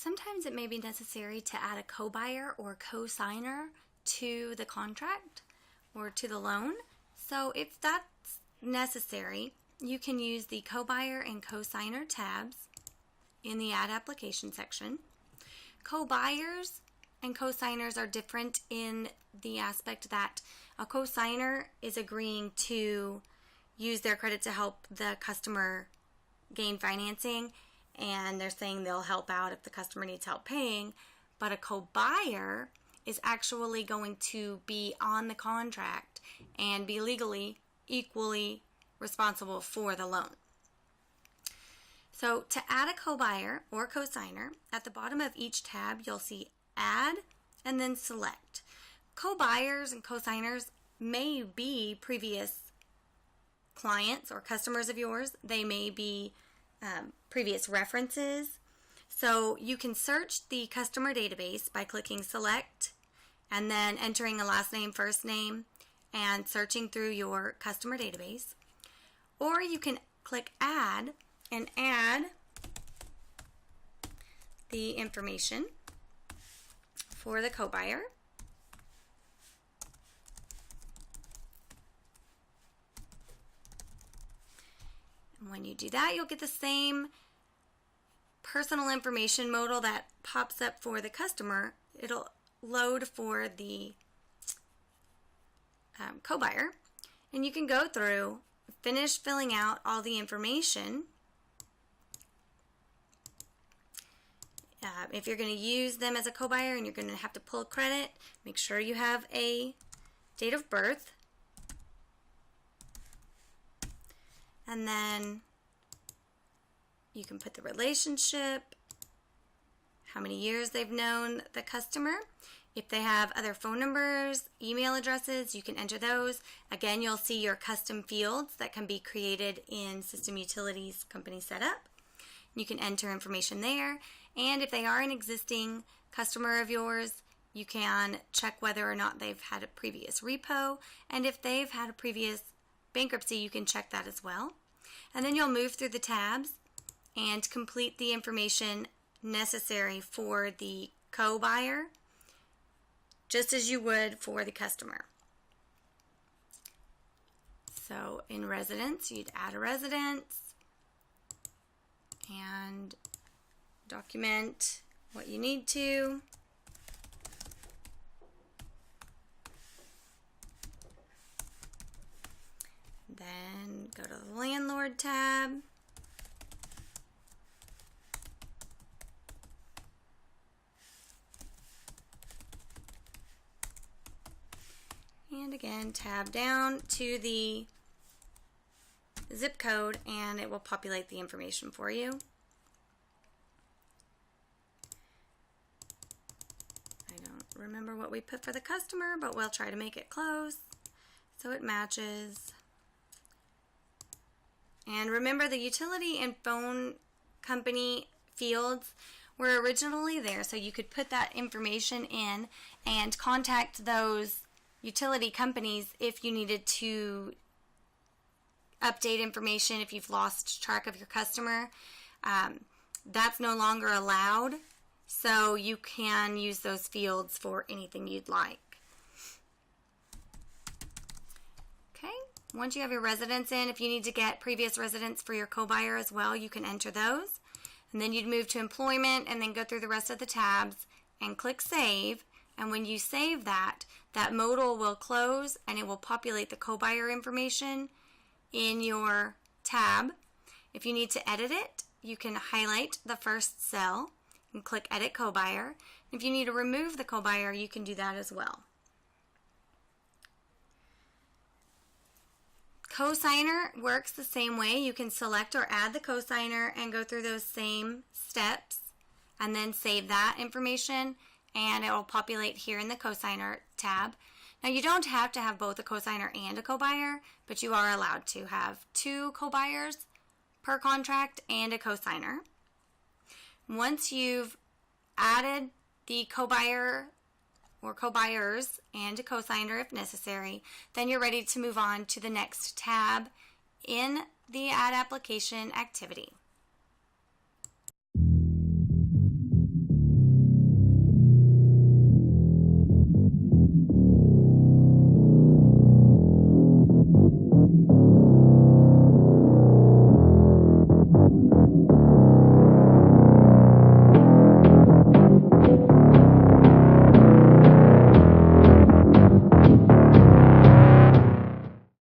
Sometimes it may be necessary to add a cobuyer or cosigner to the contract or to the loan. So if that's necessary, you can use the cobuyer and cosigner tabs in the Add Application section. Cobuyers and cosigners are different in the aspect that a cosigner is agreeing to use their credit to help the customer gain financing, and they're saying they'll help out if the customer needs help paying. But a cobuyer is actually going to be on the contract and be legally equally responsible for the loan. So to add a cobuyer or cosigner, at the bottom of each tab you'll see Add and then Select. Cobuyers and cosigners may be previous clients or customers of yours. They may be previous references. So you can search the customer database by clicking Select and then entering a last name, first name, and searching through your customer database. Or you can click Add and add the information for the cobuyer. And when you do that, you'll get the same personal information modal that pops up for the customer. It'll load for the cobuyer, and you can go through, finish filling out all the information. If you're going to use them as a cobuyer and you're going to have to pull credit, make sure you have a date of birth. And then you can put the relationship, how many years they've known the customer. If they have other phone numbers, email addresses, you can enter those. Again, you'll see your custom fields that can be created in System Utilities Company Setup. You can enter information there. And if they are an existing customer of yours, you can check whether or not they've had a previous repo. And if they've had a previous bankruptcy, you can check that as well. And then you'll move through the tabs and complete the information necessary for the cobuyer, just as you would for the customer. So in residence, you'd add a residence and document what you need to. Then go to the Landlord tab. And again, tab down to the zip code and it will populate the information for you. I don't remember what we put for the customer, but we'll try to make it close so it matches. And remember, the utility and phone company fields were originally there, so you could put that information in and contact those utility companies if you needed to update information, if you've lost track of your customer. That's no longer allowed, so you can use those fields for anything you'd like. Okay, once you have your residents in, if you need to get previous residents for your cobuyer as well, you can enter those. And then you'd move to employment and then go through the rest of the tabs and click Save. And when you save that, that modal will close and it will populate the cobuyer information in your tab. If you need to edit it, you can highlight the first cell and click Edit Cobuyer. If you need to remove the cobuyer, you can do that as well. Cosigner works the same way. You can select or add the cosigner and go through those same steps and then save that information, and it will populate here in the cosigner tab. Now, you don't have to have both a cosigner and a cobuyer, but you are allowed to have 2 cobuyers per contract and a cosigner. Once you've added the cobuyer or cobuyers and a cosigner if necessary, then you're ready to move on to the next tab in the Add Application activity.